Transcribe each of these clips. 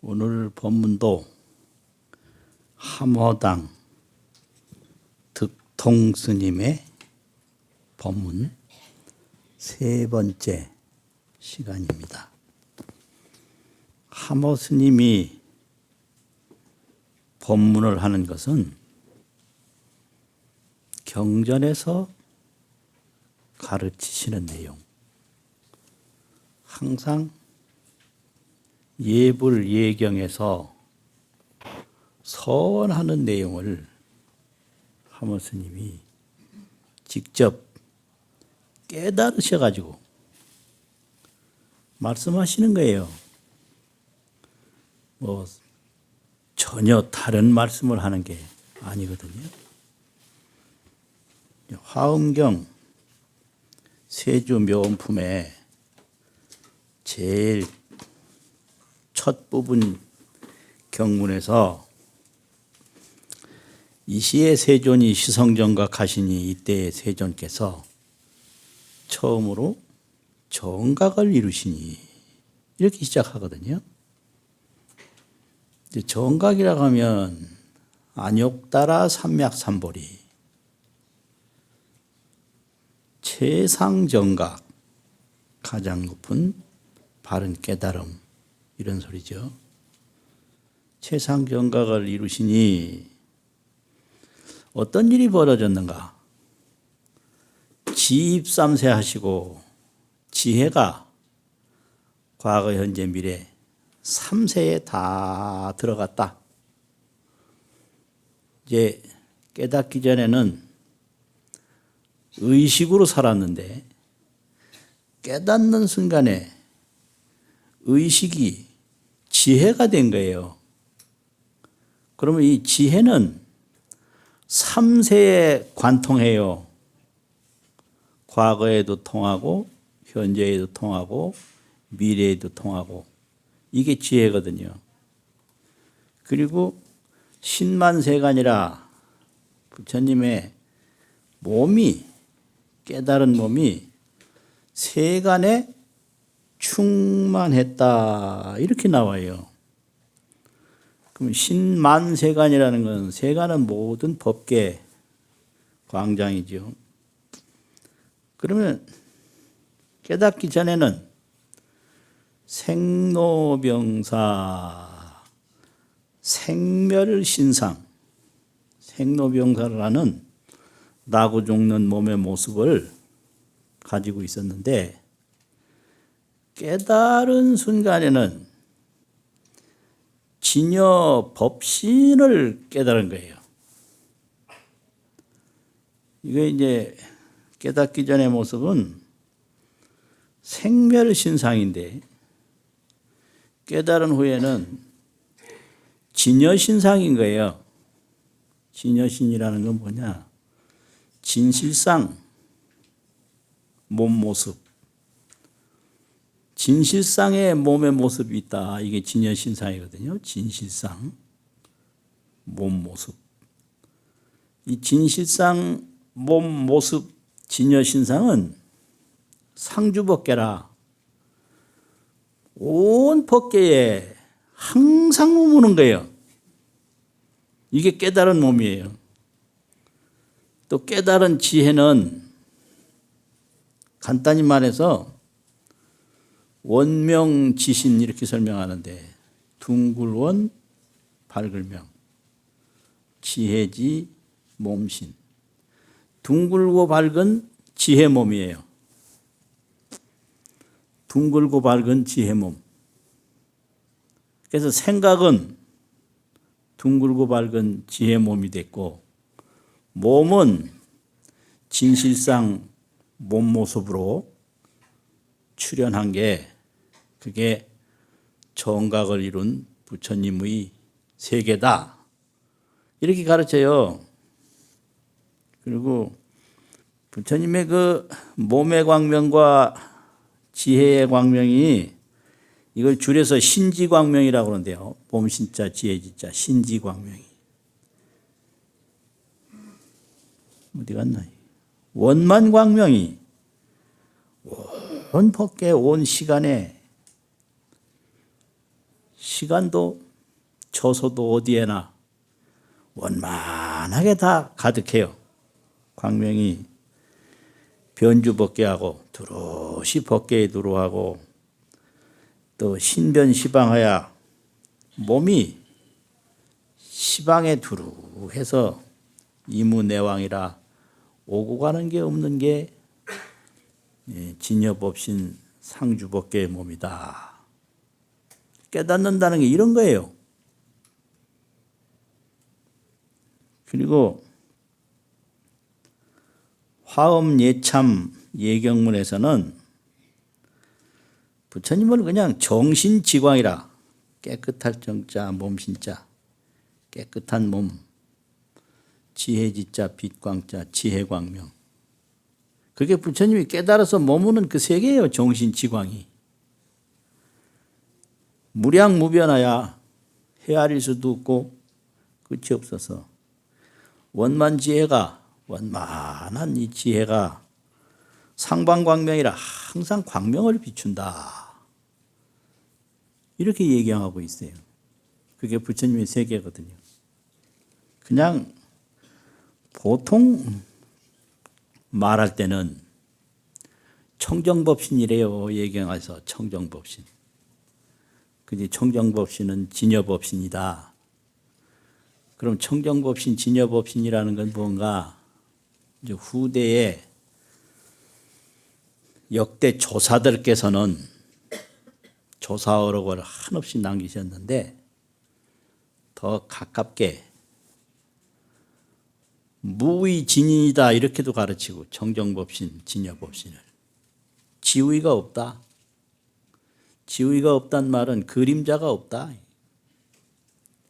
오늘 법문도 함허당 득통스님의 법문 세 번째 시간입니다. 함허 스님이 법문을 하는 것은 경전에서 가르치시는 내용, 항상 예불 예경에서 서원하는 내용을 함허 스님이 직접 깨달으셔가지고 말씀하시는 거예요. 전혀 다른 말씀을 하는 게 아니거든요. 화엄경 세주묘원품에 제일 첫 부분 경문에서 이시의 세존이 시성정각하시니 이때의 세존께서 처음으로 정각을 이루시니 이렇게 시작하거든요. 정각이라고 하면 안욕따라 삼맥삼보리, 최상정각, 가장 높은 바른 깨달음, 이런 소리죠. 최상정각을 이루시니 어떤 일이 벌어졌는가? 지입삼세 하시고 지혜가 과거, 현재, 미래 3세에 다 들어갔다. 이제 깨닫기 전에는 의식으로 살았는데 깨닫는 순간에 의식이 지혜가 된 거예요. 그러면 이 지혜는 3세에 관통해요. 과거에도 통하고 현재에도 통하고 미래에도 통하고, 이게 지혜거든요. 그리고 신만세간이라 부처님의 몸이, 깨달은 몸이 세간에 충만했다, 이렇게 나와요. 그럼 신만세간이라는 건, 세간은 모든 법계 광장이죠. 그러면 깨닫기 전에는 생로병사, 생멸신상, 생로병사라는 나고 죽는 몸의 모습을 가지고 있었는데, 깨달은 순간에는 진여 법신을 깨달은 거예요. 이게 이제 깨닫기 전의 모습은 생멸신상인데, 깨달은 후에는 진여신상인 거예요. 진여신이라는 건 뭐냐? 진실상 몸 모습, 진실상의 몸의 모습이 있다. 이게 진여신상이거든요. 진실상 몸 모습. 이 진실상 몸 모습 진여신상은 상주법계라 온 법계에 항상 머무는 거예요. 이게 깨달은 몸이에요. 또 깨달은 지혜는 간단히 말해서 원명지신 이렇게 설명하는데, 둥글원 밝을명, 지혜지 몸신. 둥글고 밝은 지혜 몸이에요. 둥글고 밝은 지혜 몸. 그래서 생각은 둥글고 밝은 지혜 몸이 됐고, 몸은 진실상 몸 모습으로 출현한 게, 그게 정각을 이룬 부처님의 세계다, 이렇게 가르쳐요. 그리고 부처님의 그 몸의 광명과 지혜의 광명이, 이걸 줄여서 신지광명이라고 그러는데요. 몸신자 지혜지자 신지광명이 어디 갔나? 원만광명이 온 법계 온 시간에 시간도 처소도 어디에나 원만하게 다 가득해요. 광명이 변주법계하고 두루시 법계에 두루하고 또 신변시방하야 몸이 시방에 두루해서 이무내왕이라 오고 가는 게 없는 게 진여법신 상주법계의 몸이다. 깨닫는다는 게 이런 거예요. 그리고 화엄예참 예경문에서는 부처님을 그냥 정신지광이라, 깨끗할 정자 몸신자, 깨끗한 몸, 지혜지자 빛광자 지혜광명, 그게 부처님이 깨달아서 머무는 그 세계예요. 정신지광이 무량무변하야 헤아릴 수도 없고 끝이 없어서 원만지혜가, 원만한 이 지혜가 상방광명이라 항상 광명을 비춘다. 이렇게 얘기하고 있어요. 그게 부처님의 세계거든요. 그냥 보통 말할 때는 청정법신이래요. 예경에서 청정법신. 근데 청정법신은 진여법신이다. 그럼 청정법신, 진여법신이라는 건 뭔가 이제 후대에 역대 조사들께서는 조사 어록을 한없이 남기셨는데 더 가깝게 무의진인이다 이렇게도 가르치고 청정법신, 진여법신을 지위가 없다. 지위가 없단 말은 그림자가 없다.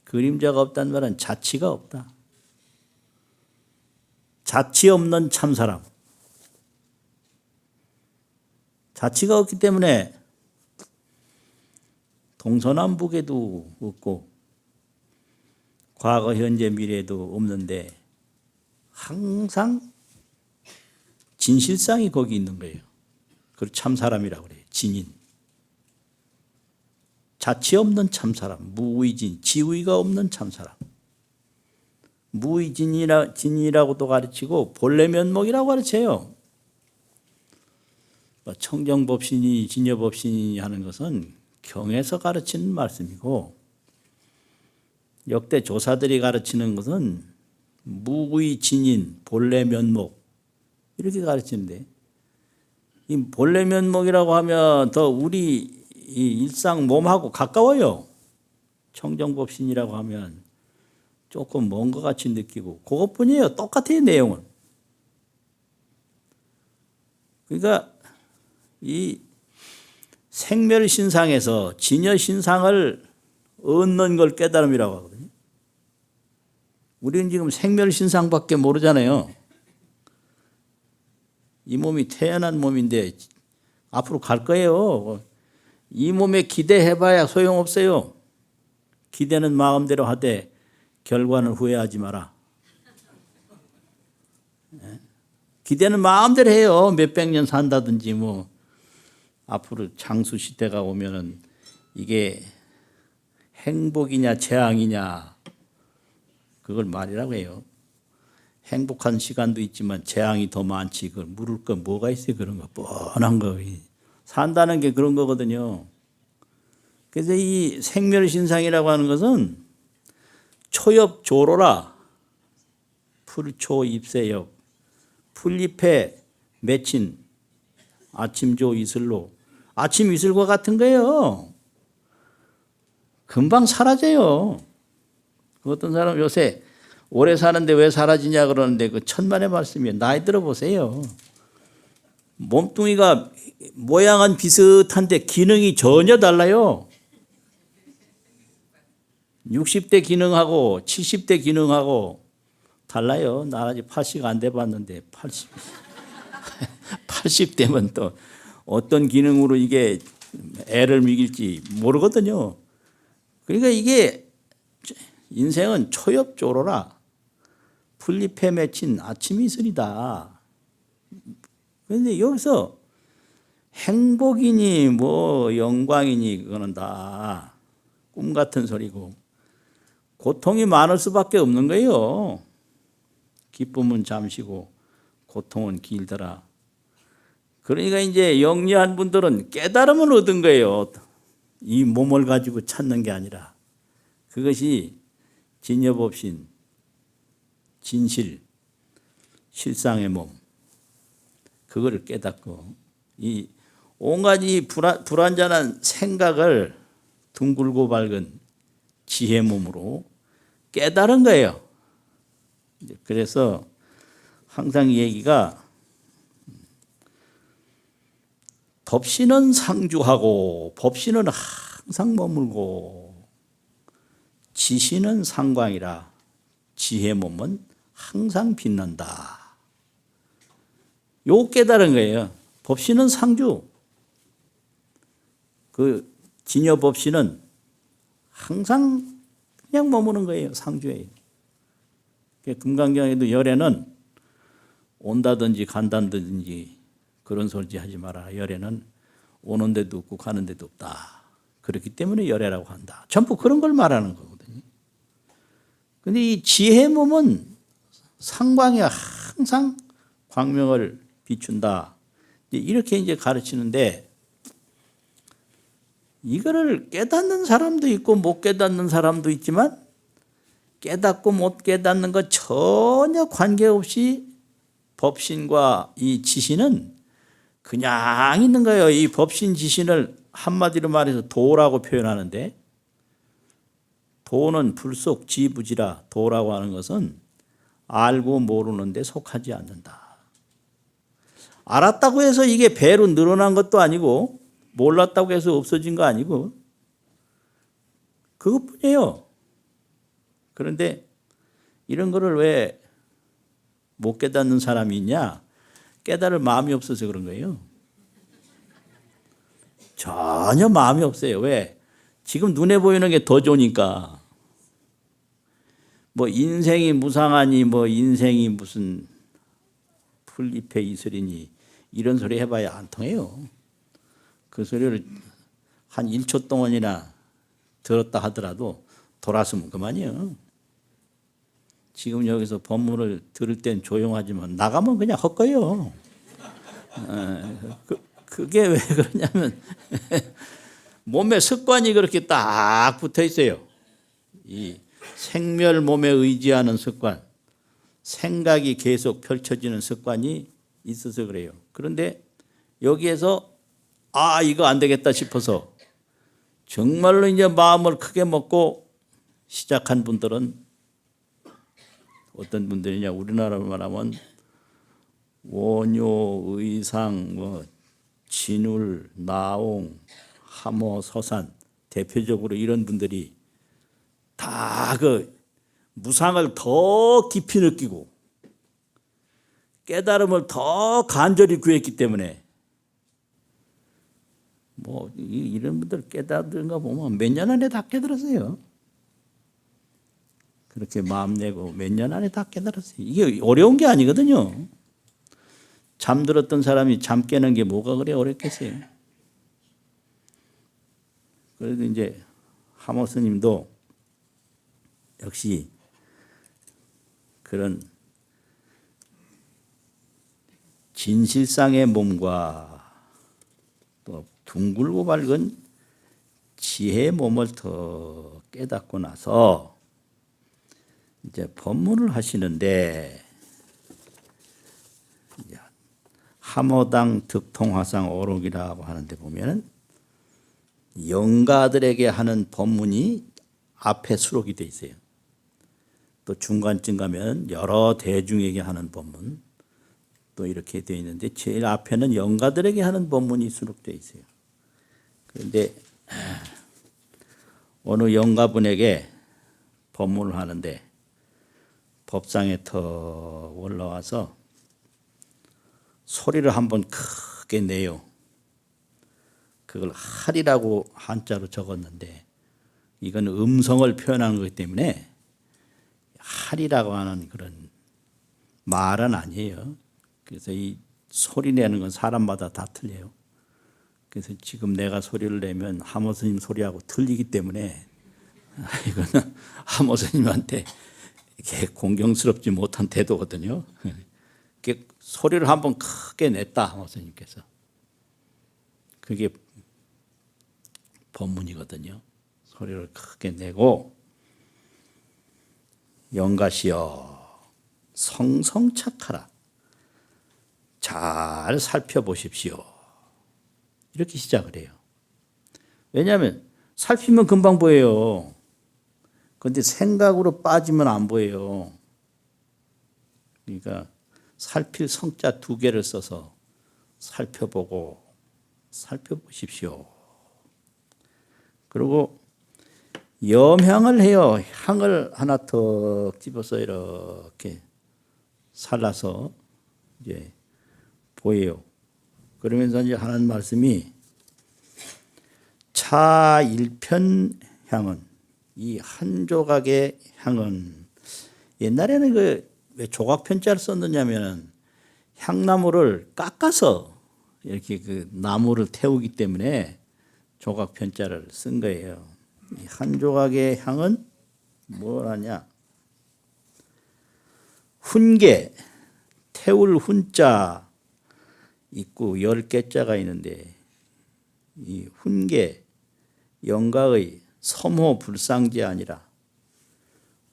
그림자가 없단 말은 자치가 없다. 자치 없는 참사람. 자치가 없기 때문에 동서남북에도 없고 과거, 현재, 미래에도 없는데 항상 진실상이 거기 있는 거예요. 그걸 참사람이라고 그래요. 진인. 자치 없는 참사람, 무의진, 지위가 없는 참사람. 무의진이라고도 가르치고 본래면목이라고 가르쳐요. 청정법신이 진여법신이 하는 것은 경에서 가르치는 말씀이고 역대 조사들이 가르치는 것은 무의진인, 본래면목 이렇게 가르치는데 이 본래면목이라고 하면 더 우리 이 일상 몸하고 가까워요. 청정법신이라고 하면 조금 먼 것 같이 느끼고 그것뿐이에요. 똑같아요. 내용은. 그러니까 이 생멸신상에서 진여신상을 얻는 걸 깨달음이라고 하거든요. 우리는 지금 생멸신상밖에 모르잖아요. 이 몸이 태어난 몸인데 앞으로 갈 거예요. 이 몸에 기대해봐야 소용없어요. 기대는 마음대로 하되 결과는 후회하지 마라. 기대는 마음대로 해요. 몇백 년 산다든지 뭐 앞으로 장수 시대가 오면은 이게 행복이냐 재앙이냐 그걸 말이라고 해요. 행복한 시간도 있지만 재앙이 더 많지. 그걸 물을 거 뭐가 있어요. 그런 거 뻔한 거. 산다는 게 그런 거거든요. 그래서 이 생멸신상이라고 하는 것은 초엽조로라. 풀초입세엽. 풀잎에 맺힌 아침조 이슬로. 아침 이슬과 같은 거예요. 금방 사라져요. 어떤 사람 요새 오래 사는데 왜 사라지냐 그러는데 그 천만의 말씀이에요. 나이 들어보세요. 몸뚱이가 모양은 비슷한데 기능이 전혀 달라요. 60대 기능하고 70대 기능하고 달라요. 나 아직 80 안 돼봤는데 80대면 또 어떤 기능으로 이게 애를 먹일지 모르거든요. 그러니까 이게 인생은 초엽조로라. 풀잎에 맺힌 아침 이슬이다. 그런데 여기서 행복이니 뭐 영광이니 그거는 다 꿈 같은 소리고 고통이 많을 수밖에 없는 거예요. 기쁨은 잠시고 고통은 길더라. 그러니까 이제 영리한 분들은 깨달음을 얻은 거예요. 이 몸을 가지고 찾는 게 아니라 그것이 진여법신, 진실, 실상의 몸 그거를 깨닫고 이 온갖 이 불완전한 생각을 둥글고 밝은 지혜 몸으로 깨달은 거예요. 그래서 항상 이 얘기가 법신은 상주하고 법신은 항상 머물고 지신은 상광이라 지혜 몸은 항상 빛난다. 요 깨달은 거예요. 법신은 상주. 그 진여 법신은 항상 그냥 머무는 거예요. 상주예요. 금강경에도 열에는 온다든지 간다든지 그런 소리 하지 마라. 열에는 오는 데도 없고 가는 데도 없다. 그렇기 때문에 열애라고 한다. 전부 그런 걸 말하는 거거든요. 근데 이 지혜 몸은 상광이 항상 광명을 비춘다. 이렇게 이제 가르치는데 이거를 깨닫는 사람도 있고 못 깨닫는 사람도 있지만 깨닫고 못 깨닫는 것 전혀 관계없이 법신과 이 지신은 그냥 있는 거예요. 이 법신 지신을 한마디로 말해서 도라고 표현하는데 도는 불속 지부지라 도라고 하는 것은 알고 모르는 데 속하지 않는다. 알았다고 해서 이게 배로 늘어난 것도 아니고 몰랐다고 해서 없어진 거 아니고 그것뿐이에요. 그런데 이런 거를 왜 못 깨닫는 사람이 있냐? 깨달을 마음이 없어서 그런 거예요. 전혀 마음이 없어요. 왜? 지금 눈에 보이는 게 더 좋으니까. 뭐 인생이 무상하니 뭐 인생이 무슨 풀잎에 이슬이니 이런 소리 해봐야 안 통해요. 그 소리를 한 1초 동안이나 들었다 하더라도 돌아서면 그만이에요. 지금 여기서 법문을 들을 땐 조용하지만 나가면 그냥 헛거예요. 그게 왜 그러냐면 몸에 습관이 그렇게 딱 붙어 있어요. 이 생멸 몸에 의지하는 습관, 생각이 계속 펼쳐지는 습관이 있어서 그래요. 그런데 여기에서 이거 안 되겠다 싶어서 정말로 이제 마음을 크게 먹고 시작한 분들은 어떤 분들이냐, 우리나라로 말하면 원효, 의상, 뭐 진울, 나옹, 함호, 서산 대표적으로 이런 분들이 다 그 무상을 더 깊이 느끼고 깨달음을 더 간절히 구했기 때문에 뭐 이런 분들 깨달은 거 보면 몇 년 안에 다 깨달았어요. 그렇게 마음 내고 몇 년 안에 다 깨달았어요. 이게 어려운 게 아니거든요. 잠들었던 사람이 잠 깨는 게 뭐가 그래 어렵겠어요. 그래도 이제 하모 스님도 역시 그런 진실상의 몸과 또 둥글고 밝은 지혜의 몸을 더 깨닫고 나서 이제 법문을 하시는데 함호당 득통화상 오록이라고 하는데 보면은 영가들에게 하는 법문이 앞에 수록이 돼 있어요. 또 중간쯤 가면 여러 대중에게 하는 법문 또 이렇게 되어 있는데 제일 앞에는 영가들에게 하는 법문이 수록되어 있어요. 그런데 어느 영가분에게 법문을 하는데 법상에 터 올라와서 소리를 한번 크게 내요. 그걸 할이라고 한자로 적었는데 이건 음성을 표현하는 거기 때문에 할이라고 하는 그런 말은 아니에요. 그래서 이 소리 내는 건 사람마다 다 틀려요. 그래서 지금 내가 소리를 내면 하모 스님 소리하고 틀리기 때문에 이거는 하모스님한테 이렇게 공경스럽지 못한 태도거든요. 이렇게 소리를 한번 크게 냈다 하모스님께서. 그게 본문이거든요. 소리를 크게 내고 영가시여 성성착하라. 잘 살펴보십시오. 이렇게 시작을 해요. 왜냐하면 살피면 금방 보여요. 그런데 생각으로 빠지면 안 보여요. 그러니까 살필 성자 2개를 써서 살펴보십시오. 그리고 염향을 해요. 향을 하나 턱 집어서 이렇게 살라서 이제 보여요. 그러면서 이제 하는 말씀이 차 1편 향은, 이 한 조각의 향은, 옛날에는 왜 조각편자를 썼느냐면은 향나무를 깎아서 이렇게 그 나무를 태우기 때문에 조각편자를 쓴 거예요. 이 한 조각의 향은 뭐라냐? 훈계, 태울 훈자 있고 10개자가 있는데, 이 훈계, 영가의 섬호 불상제 아니라,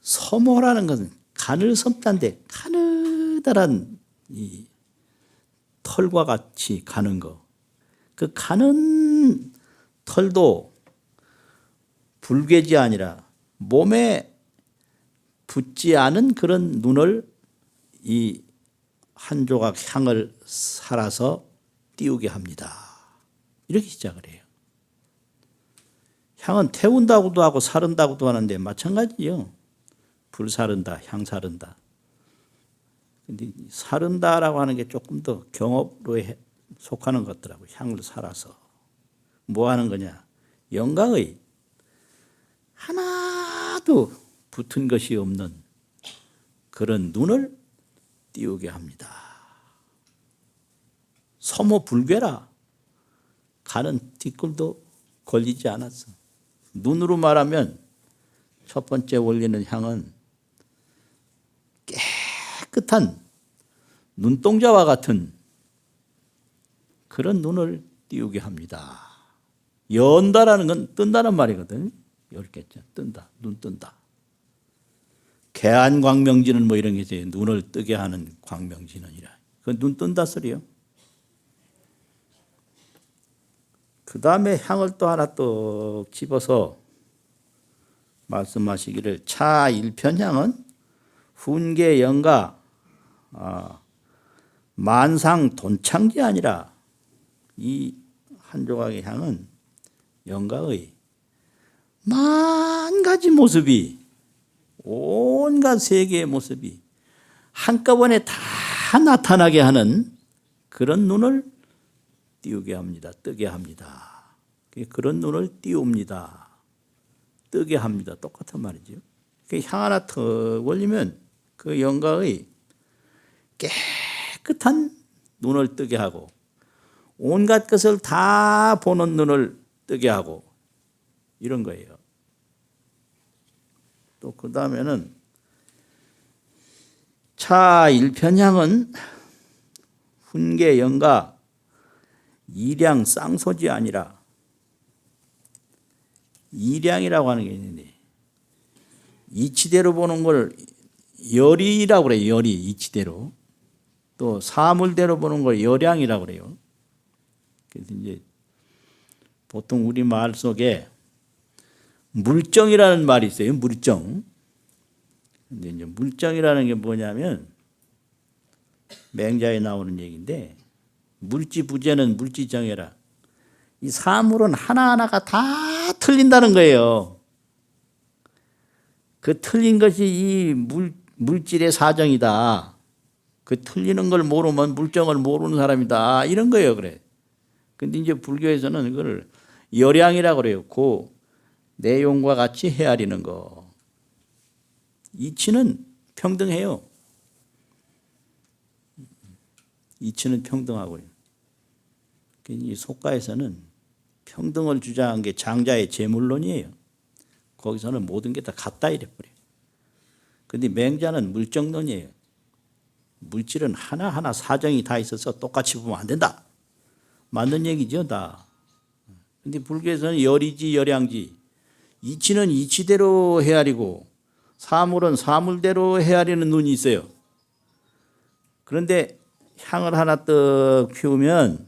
섬호라는 것은 간을 섬다는데 가느다란 이 털과 같이 가는 거. 그 가는 털도 불괴지 아니라 몸에 붙지 않은 그런 눈을 이 한 조각 향을 살아서 띄우게 합니다. 이렇게 시작을 해요. 향은 태운다고도 하고 사른다고도 하는데 마찬가지요. 불 사른다, 향 사른다. 근데 사른다라고 하는 게 조금 더 경업으로 속하는 것 같더라고요. 향을 살아서. 뭐 하는 거냐? 영광의 하나도 붙은 것이 없는 그런 눈을 띄우게 합니다. 섬호불괴라. 가는 뒷골도 걸리지 않았어. 눈으로 말하면 첫 번째 올리는 향은 깨끗한 눈동자와 같은 그런 눈을 띄우게 합니다. 연다라는 건 뜬다는 말이거든. 10개자 뜬다. 눈 뜬다. 개안광명진은 뭐 이런 게 있어요. 눈을 뜨게 하는 광명진은이라. 그 눈 뜬다 소리요. 그 다음에 향을 또 하나 또 집어서 말씀하시기를 차 1편향은 훈계 영가 만상 돈창지 아니라, 이 한 조각의 향은 영가의 만 가지 모습이, 온갖 세계의 모습이 한꺼번에 다 나타나게 하는 그런 눈을 띄우게 합니다. 뜨게 합니다. 그런 눈을 띄웁니다. 뜨게 합니다. 똑같은 말이죠. 향 하나 턱 올리면 그 영가의 깨끗한 눈을 뜨게 하고 온갖 것을 다 보는 눈을 뜨게 하고 이런 거예요. 또 그 다음에는 차 1편향은 훈계 영가 이량 쌍소지 아니라, 이량이라고 하는 게 있는데 이치대로 보는 걸 열이라고 그래요. 열이 이치대로. 또 사물대로 보는 걸 열량이라고 그래요. 그래서 이제 보통 우리 말 속에 물정이라는 말이 있어요. 물정. 근데 이제 물정이라는 게 뭐냐면 맹자에 나오는 얘기인데, 물지부재는 물지정해라. 이 사물은 하나하나가 다 틀린다는 거예요. 그 틀린 것이 이 물질의 사정이다. 그 틀리는 걸 모르면 물정을 모르는 사람이다. 이런 거예요. 그래. 근데 이제 불교에서는 그걸 열양이라고 그래요. 그 내용과 같이 헤아리는 거. 이치는 평등해요. 이치는 평등하고요. 이 속가에서는 평등을 주장한 게 장자의 재물론이에요. 거기서는 모든 게 다 같다 이래 버려. 근데 맹자는 물정론이에요. 물질은 하나하나 사정이 다 있어서 똑같이 보면 안 된다. 맞는 얘기죠, 다. 근데 불교에서는 열이지 열양지. 이치는 이치대로 헤아리고 사물은 사물대로 헤아리는 눈이 있어요. 그런데 향을 하나 떡 피우면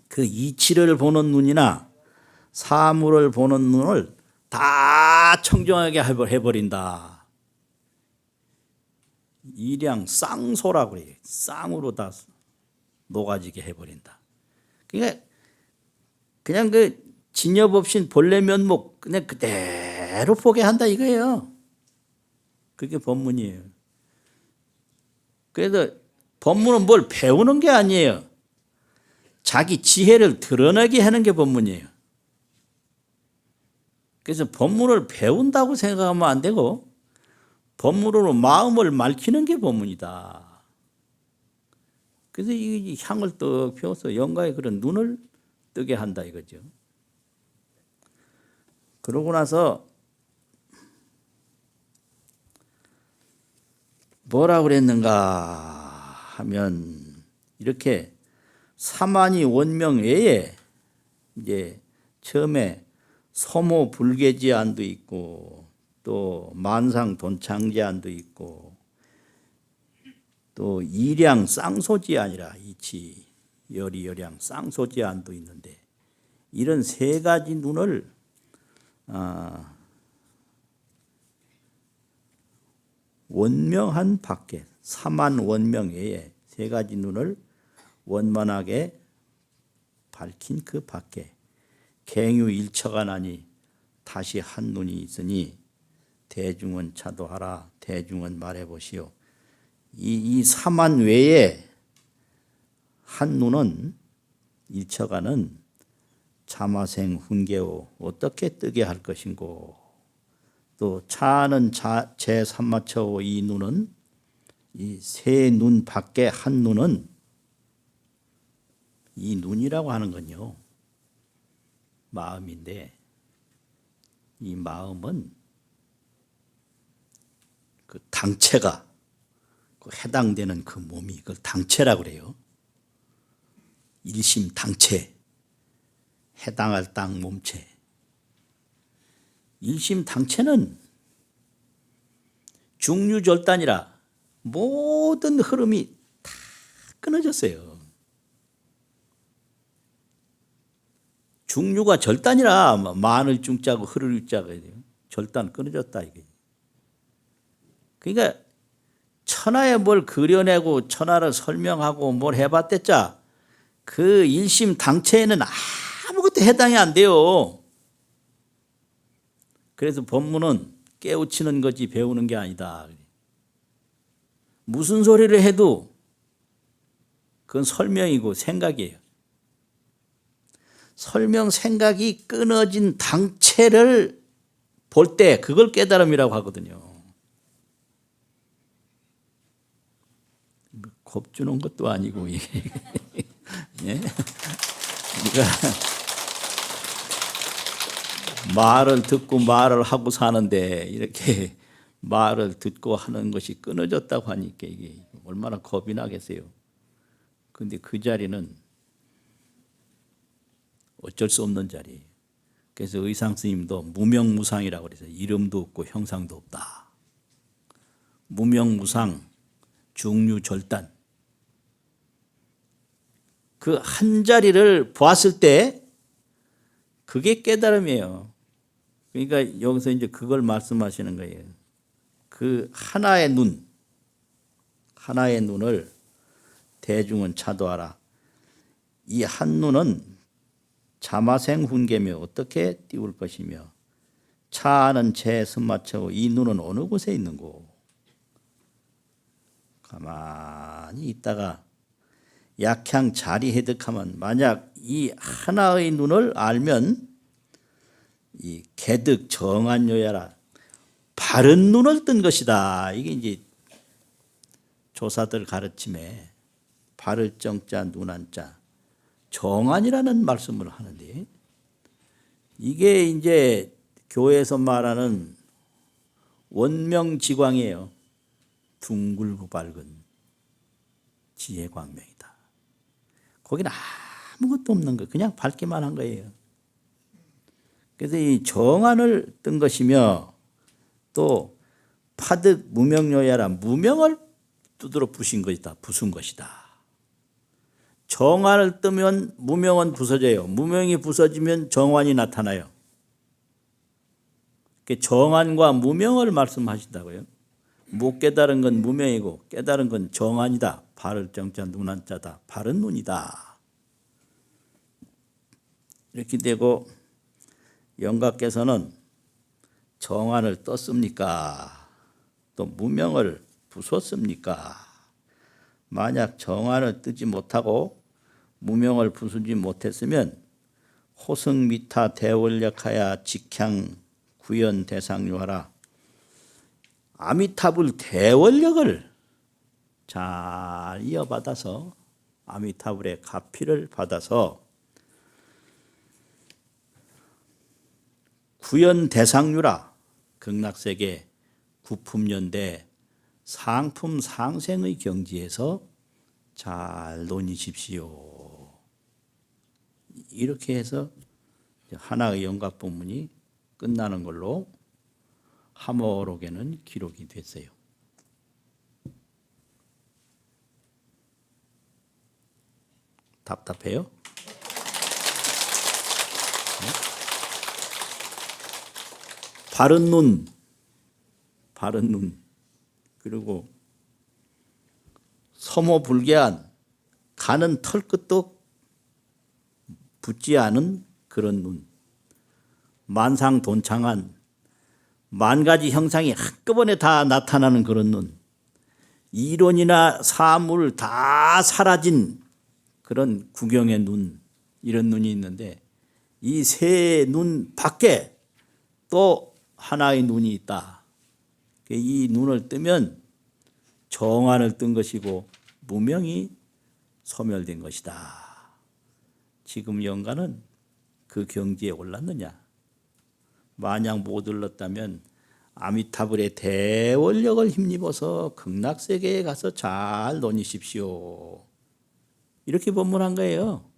그 이치를 보는 눈이나 사물을 보는 눈을 다 청정하게 해버린다. 일양 쌍소라고 그래요. 쌍으로 다 녹아지게 해버린다. 그러니까 그냥 그 진엽 없인 본래 면목 그냥 그대로 보게 한다 이거예요. 그게 법문이에요. 그래서 법문은 뭘 배우는 게 아니에요. 자기 지혜를 드러내게 하는 게 법문이에요. 그래서 법문을 배운다고 생각하면 안 되고 법문으로 마음을 맑히는 게 법문이다. 그래서 이 향을 떡 피워서 영가의 그런 눈을 뜨게 한다 이거죠. 그러고 나서 뭐라 그랬는가 하면 이렇게 사만이 원명 외에 이제 처음에 소모 불계지안도 있고 또 만상 돈창제안도 있고 또 일양 쌍소지안이라 이치 열이열양 쌍소지안도 있는데 이런 세 가지 눈을 원명한 밖에 사만 원명 외에 세 가지 눈을 원만하게 밝힌 그 밖에 갱유 일처가 나니 다시 한 눈이 있으니 대중은 차도하라 대중은 말해보시오. 이 사만 외에 한 눈은 일처가는 자마생 훈계오 어떻게 뜨게 할 것인고 또 차는 제3마처오 이 눈은 이 세 눈 밖에 한 눈은 이 눈이라고 하는 건요 마음인데 이 마음은 그 당체가 그 해당되는 그 몸이 그걸 당체라고 그래요. 일심 당체 해당할 땅 몸체. 일심 당체는 중류절단이라 모든 흐름이 다 끊어졌어요. 중류가 절단이라 마늘 중자고 흐를 유자가 돼요. 절단 끊어졌다 이게. 그러니까 천하에 뭘 그려내고 천하를 설명하고 뭘 해봤댔자 그 일심 당체에는 아무것도 해당이 안 돼요. 그래서 법문은 깨우치는 거지 배우는 게 아니다. 무슨 소리를 해도 그건 설명이고 생각이에요. 설명 생각이 끊어진 당체를 볼 때 그걸 깨달음이라고 하거든요. 겁주는 것도 아니고 예? 우리가 말을 듣고 말을 하고 사는데 이렇게 말을 듣고 하는 것이 끊어졌다고 하니까 이게 얼마나 겁이 나겠어요. 그런데 그 자리는 어쩔 수 없는 자리예요. 그래서 의상 스님도 무명무상이라고 그래서 이름도 없고 형상도 없다. 무명무상 중류절단 그 한 자리를 보았을 때 그게 깨달음이에요. 그러니까 여기서 이제 그걸 말씀하시는 거예요. 그 하나의 눈을 대중은 차도하라. 이 한 눈은 자마생 훈계며 어떻게 띄울 것이며 차는 제 숨맞춰 이 눈은 어느 곳에 있는고. 가만히 있다가 약향 자리해득하면 만약 이 하나의 눈을 알면 이 개득 정한요야라 바른 눈을 뜬 것이다. 이게 이제 조사들 가르침에 바를 정자 눈한자 정한이라는 말씀을 하는데 이게 이제 교회에서 말하는 원명지광이에요. 둥글고 밝은 지혜 광명이다. 거기는 아무것도 없는 거예요. 그냥 밝기만 한 거예요. 그래서 이 정안을 뜬 것이며 또 파득 무명요야라 무명을 두드러 부신 것이다. 부순 것이다. 정안을 뜨면 무명은 부서져요. 무명이 부서지면 정안이 나타나요. 정안과 무명을 말씀하신다고요. 못 깨달은 건 무명이고 깨달은 건 정안이다. 발을 정자 눈한 자다. 발은 눈이다. 이렇게 되고 영가께서는 정안을 떴습니까? 또 무명을 부쉈습니까? 만약 정안을 뜨지 못하고 무명을 부수지 못했으면 호승미타 대원력하야 직향 구현 대상유하라. 아미타불 대원력을 잘 이어받아서 아미타불의 가피를 받아서 구현 대상유라. 극락세계 구품연대 상품 상생의 경지에서 잘 논의십시오. 이렇게 해서 하나의 영가법문이 끝나는 걸로 함어록에는 기록이 됐어요. 답답해요? 바른 눈, 그리고 서모불개한 가는 털끝도 붙지 않은 그런 눈, 만상돈창한 만 가지 형상이 한꺼번에 다 나타나는 그런 눈, 이론이나 사물 다 사라진 그런 구경의 눈, 이런 눈이 있는데 이 세 눈 밖에 또 하나의 눈이 있다. 이 눈을 뜨면 정안을 뜬 것이고 무명이 소멸된 것이다. 지금 영가는 그 경지에 올랐느냐? 만약 못 올랐다면 아미타불의 대원력을 힘입어서 극락세계에 가서 잘 논의십시오. 이렇게 법문한 거예요.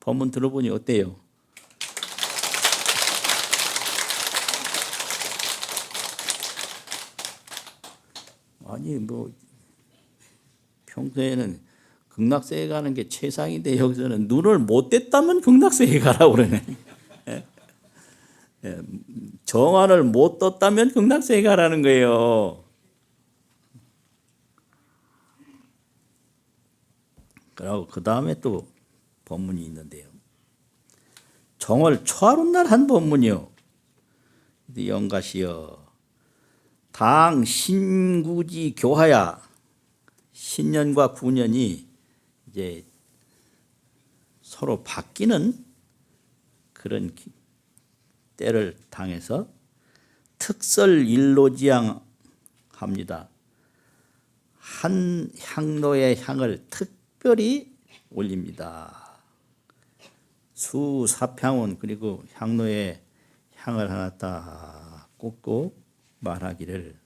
법문 들어보니 어때요? 아니 뭐 평소에는 극락세계 가는 게 최상인데 여기서는 눈을 못 뗐다면 극락세계 가라고 그러네. 정안을 못 떴다면 극락세계 가라는 거예요. 그리고 그 다음에 또 법문이 있는데요. 정월 초하룻날 한 법문이요. 영가시여 당 신구지 교하야. 신년과 구년이 이제 서로 바뀌는 그런 때를 당해서 특설일로지향합니다. 한 향로의 향을 특별히 올립니다. 수사평원 그리고 향로의 향을 하나 딱 꽂고 말하기를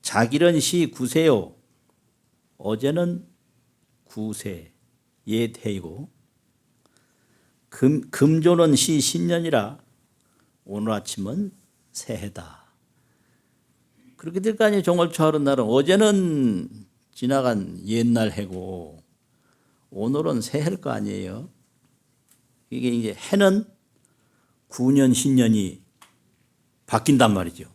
자기는 시 구세요. 어제는 구세 옛해이고 금조는 시 신년이라 오늘 아침은 새해다. 그렇게 될 거 아니에요. 정월초하룻 날은 어제는 지나간 옛날 해고 오늘은 새해일 거 아니에요. 이게 이제 해는 9년 신년이 바뀐단 말이죠.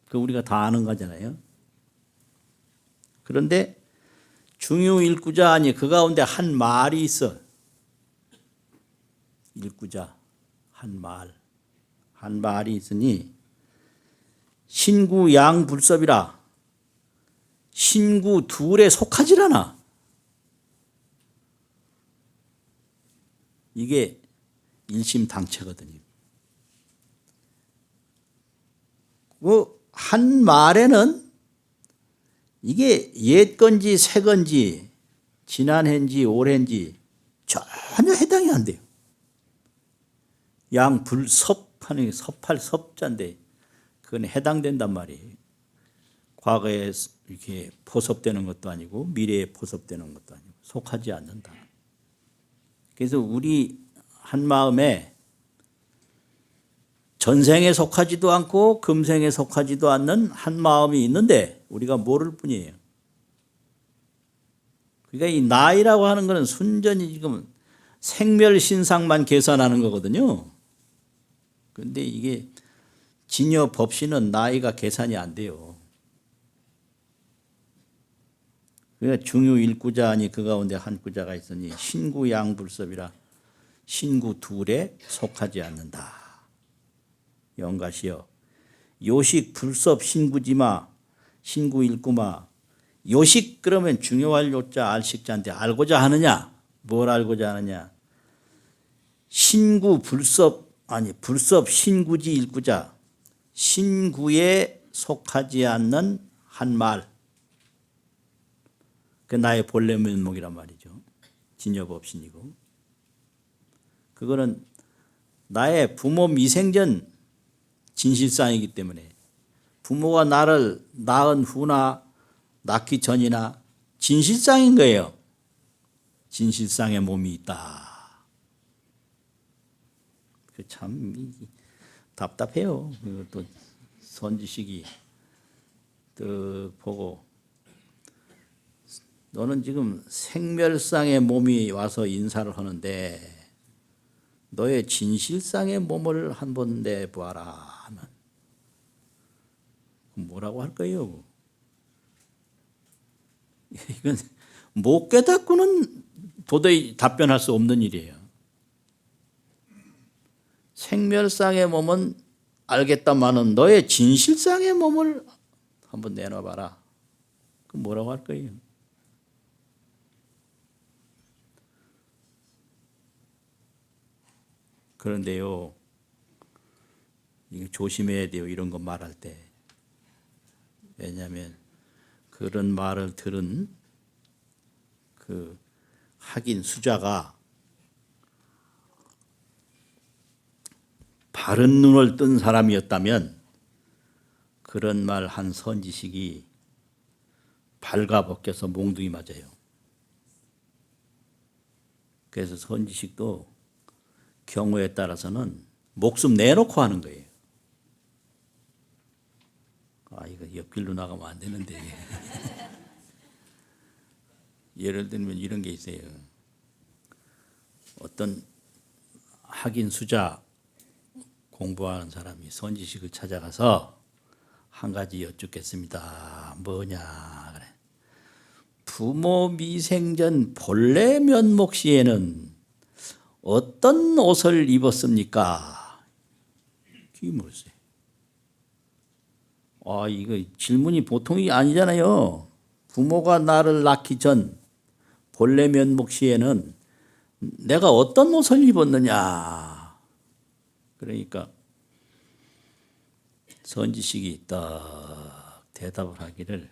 그 우리가 다 아는 거잖아요. 그런데 중유일구자 아니 그 가운데 한 말이 있어. 일구자 한 말이 있으니 신구 양불섭이라. 신구 둘에 속하질 않아. 이게 일심당체거든요. 그 한 말에는 이게 옛 건지 새 건지 지난 해인지 올 해인지 전혀 해당이 안 돼요. 양불섭 하는 게 섭할 섭자인데 그건 해당된단 말이에요. 과거에 이렇게 포섭되는 것도 아니고 미래에 포섭되는 것도 아니고 속하지 않는다. 그래서 우리 한 마음에 전생에 속하지도 않고 금생에 속하지도 않는 한 마음이 있는데 우리가 모를 뿐이에요. 그러니까 이 나이라고 하는 것은 순전히 지금 생멸신상만 계산하는 거거든요. 그런데 이게 진여 법신은 나이가 계산이 안 돼요. 그러니까 중유일구자 아니 그 가운데 한 구자가 있으니 신구양불섭이라 신구 둘에 속하지 않는다. 영가시여 요식 불섭 신구지마 신구일구마 요식 그러면 중요할 요자 알식자인데 알고자 하느냐? 뭘 알고자 하느냐? 신구 불섭 아니 불섭 신구지 일구자 신구에 속하지 않는 한 말. 그 나의 본래 면목이란 말이죠. 진여법신이고. 그거는 나의 부모 미생전 진실상이기 때문에 부모가 나를 낳은 후나 낳기 전이나 진실상인 거예요. 진실상의 몸이 있다. 참 답답해요. 또 선지식이 또 보고 너는 지금 생멸상의 몸이 와서 인사를 하는데 너의 진실상의 몸을 한번 내보아라 하면 뭐라고 할 거예요? 이건 못 깨닫고는 도저히 답변할 수 없는 일이에요. 생멸상의 몸은 알겠다마는 너의 진실상의 몸을 한번 내놔봐라. 그럼 뭐라고 할 거예요? 그런데요, 이거 조심해야 돼요. 이런 거 말할 때. 왜냐하면 그런 말을 들은 그 학인 수자가 바른 눈을 뜬 사람이었다면 그런 말 한 선지식이 발가벗겨서 몽둥이 맞아요. 그래서 선지식도 경우에 따라서는 목숨 내놓고 하는 거예요. 아, 이거 옆길로 나가면 안 되는데. 예를 들면 이런 게 있어요. 어떤 학인 수자 공부하는 사람이 선지식을 찾아가서 한 가지 여쭙겠습니다. 뭐냐 그래. 부모 미생전 본래 면목 시에는 어떤 옷을 입었습니까? 그게 뭐였어요? 아, 이거 질문이 보통이 아니잖아요. 부모가 나를 낳기 전 본래 면목 시에는 내가 어떤 옷을 입었느냐? 그러니까 선지식이 딱 대답을 하기를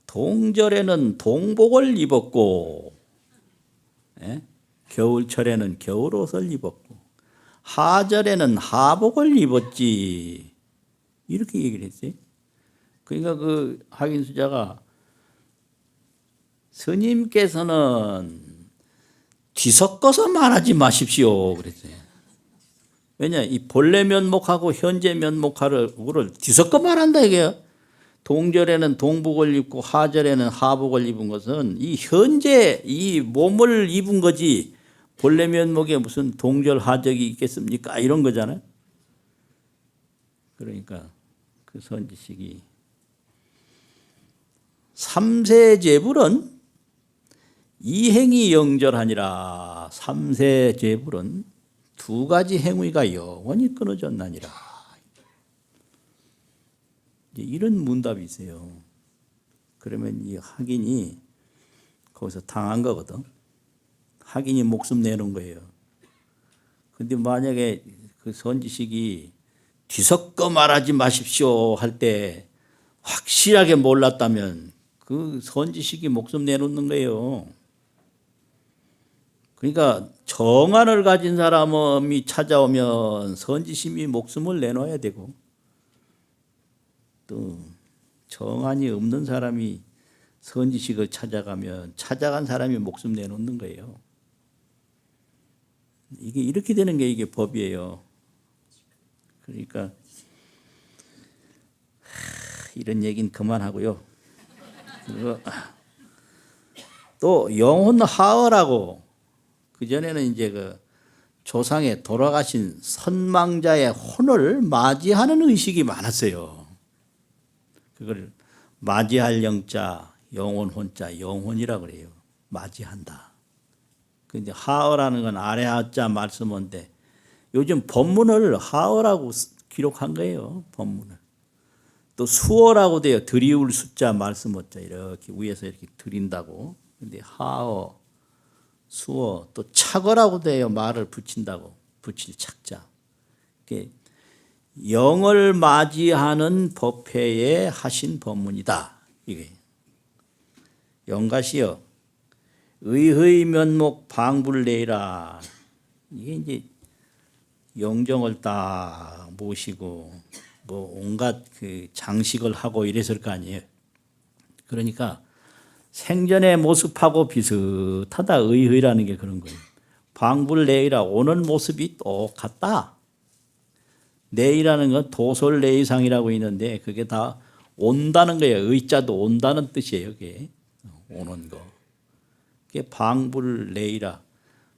동절에는 동복을 입었고 겨울철에는 겨울옷을 입었고 하절에는 하복을 입었지. 이렇게 얘기를 했어요. 그러니까 그 학인수자가 스님께서는 뒤섞어서 말하지 마십시오 그랬어요. 왜냐, 이 본래 면목하고 현재 면목하를 뒤섞어 말한다 이게요. 동절에는 동복을 입고 하절에는 하복을 입은 것은 이 현재 이 몸을 입은 거지 본래 면목에 무슨 동절 하적이 있겠습니까? 이런 거잖아요. 그러니까 그 선지식이 삼세제불은 이행이 영절하니라. 삼세제불은 두 가지 행위가 영원히 끊어졌나니라. 이런 문답이 있어요. 그러면 이 학인이 거기서 당한 거거든. 학인이 목숨 내놓은 거예요. 근데 만약에 그 선지식이 뒤섞어 말하지 마십시오 할 때 확실하게 몰랐다면 그 선지식이 목숨 내놓는 거예요. 그러니까 정안을 가진 사람이 찾아오면 선지심이 목숨을 내놓아야 되고, 또 정안이 없는 사람이 선지식을 찾아가면 찾아간 사람이 목숨 내놓는 거예요. 이게 이렇게 되는 게 이게 법이에요. 그러니까 이런 얘기는 그만하고요. 그리고 또 영혼 하어라고, 그전에는 이제 그 조상에 돌아가신 선망자의 혼을 맞이하는 의식이 많았어요. 그걸 맞이할 영자, 영혼 혼자, 영혼이라고 그래요. 맞이한다. 근데 하어라는 건 아래 하자 말씀인데 요즘 법문을 하어라고 기록한 거예요. 법문을. 또 수어라고 돼요. 드리울 숫자 말씀 어자 이렇게 위에서 이렇게 드린다고. 근데 하어, 수어, 또 착어라고 돼요. 말을 붙인다고. 붙일 착자. 영을 맞이하는 법회에 하신 법문이다. 이게 영가시여 의의 면목 방불내라. 이게 이제 영정을 딱 모시고 뭐 온갖 그 장식을 하고 이랬을 거 아니에요. 그러니까 생전의 모습하고 비슷하다. 의의라는 게 그런 거예요. 방불내라 오는 모습이 똑같다. 내이라는 건 도솔내이상이라고 있는데 그게 다 온다는 거예요. 의자도 온다는 뜻이에요. 그게 오는 거. 그게 방불내이라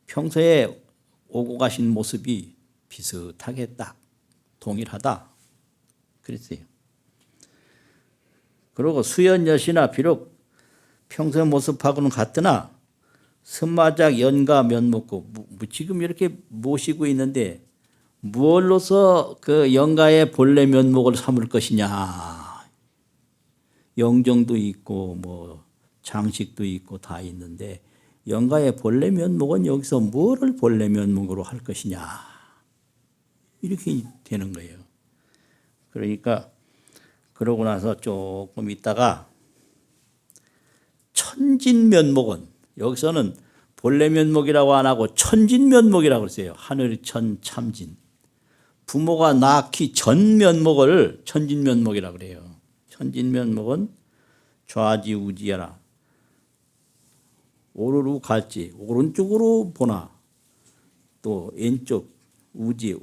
평소에 오고 가신 모습이 비슷하게 딱 동일하다. 그랬어요. 그리고 수연여시나 비록 평소의 모습하고는 같으나 선마작 연가 면목고 지금 이렇게 모시고 있는데 무엇로서 그 영가의 본래 면목을 삼을 것이냐. 영정도 있고 뭐 장식도 있고 다 있는데 영가의 본래 면목은 여기서 뭐를 본래 면목으로 할 것이냐. 이렇게 되는 거예요. 그러니까 그러고 나서 조금 있다가 천진면목은 여기서는 본래 면목이라고 안 하고 천진면목이라고 했어요. 하늘 천 참진. 부모가 낳기 전 면목을 천진면목이라고 그래요. 천진면목은 좌지우지하라. 오르르 갈지 오른쪽으로 보나 또 왼쪽 우지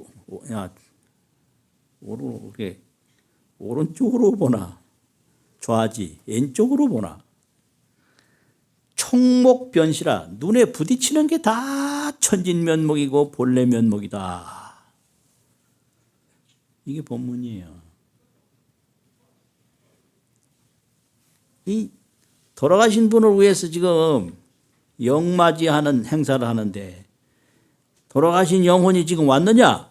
오른쪽으로 보나 좌지 왼쪽으로 보나 총목변시라 눈에 부딪히는 게 다 천진면목이고 본래 면목이다. 이게 본문이에요. 이 돌아가신 분을 위해서 지금 영맞이하는 행사를 하는데 돌아가신 영혼이 지금 왔느냐?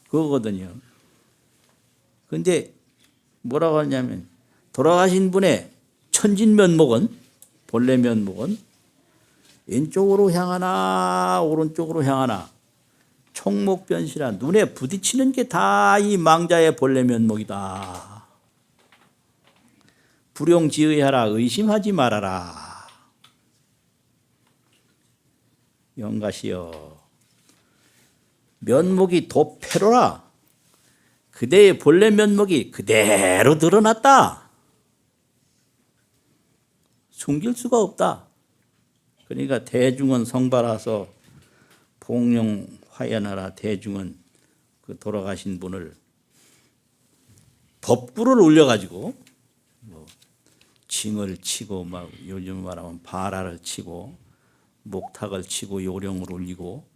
그거거든요. 근데 뭐라고 하냐면 돌아가신 분의 천진면목은 본래 면목은 왼쪽으로 향하나 오른쪽으로 향하나 총목변시라 눈에 부딪히는 게 다 이 망자의 본래 면목이다. 불용지의하라 의심하지 말아라. 영가시여 면목이 도패로라. 그대의 본래 면목이 그대로 드러났다. 숨길 수가 없다. 그러니까 대중은 성발하서 복령 화연하라. 대중은 그 돌아가신 분을 법구를 올려가지고 뭐 징을 치고 막 요즘 말하면 바라를 치고 목탁을 치고 요령을 올리고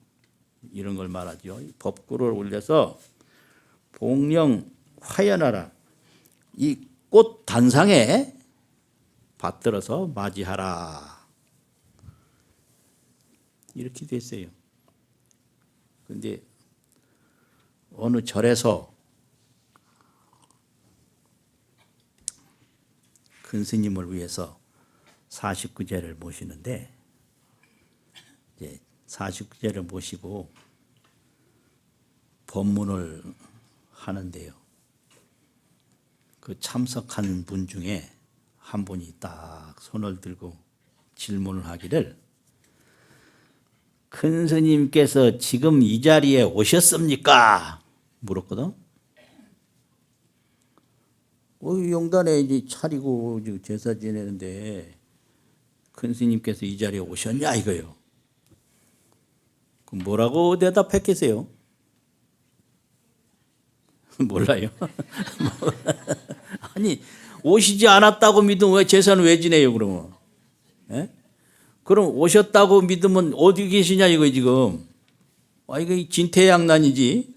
이런 걸 말하죠. 법구를 올려서 복령 화연하라. 이 꽃 단상에 받들어서 맞이하라. 이렇게 됐어요. 그런데 어느 절에서 큰 스님을 위해서 49제를 모시는데 이제 49제를 모시고 법문을 하는데요. 그 참석한 분 중에 한 분이 딱 손을 들고 질문을 하기를 큰 스님께서 지금 이 자리에 오셨습니까? 물었거든. 용단에 이제 차리고 제사 지내는데 큰 스님께서 이 자리에 오셨냐 이거요. 그럼 뭐라고 대답했겠어요? 몰라요. 아니 오시지 않았다고 믿으면 왜 제사는 왜 지내요 그러면? 예? 그럼 오셨다고 믿으면 어디 계시냐 이거 지금. 이거 진퇴양난이지.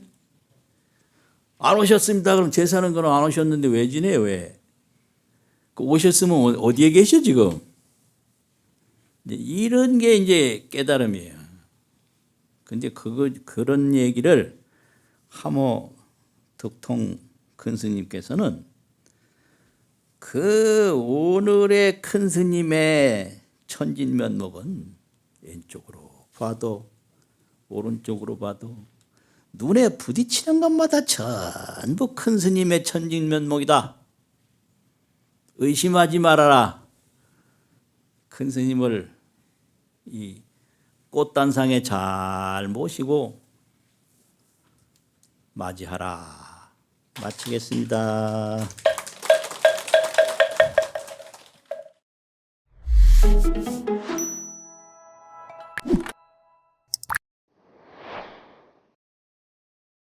안 오셨습니다. 그럼 제사는 그럼 안 오셨는데 왜 지내요 왜? 오셨으면 어디에 계셔 지금? 이런 게 이제 깨달음이에요. 근데 그런 얘기를 하모 덕통 큰 스님께서는 그 오늘의 큰 스님의 천진면목은 왼쪽으로 봐도 오른쪽으로 봐도 눈에 부딪히는 것마다 전부 큰 스님의 천진면목이다. 의심하지 말아라. 큰 스님을 이 꽃단상에 잘 모시고 맞이하라. 마치겠습니다.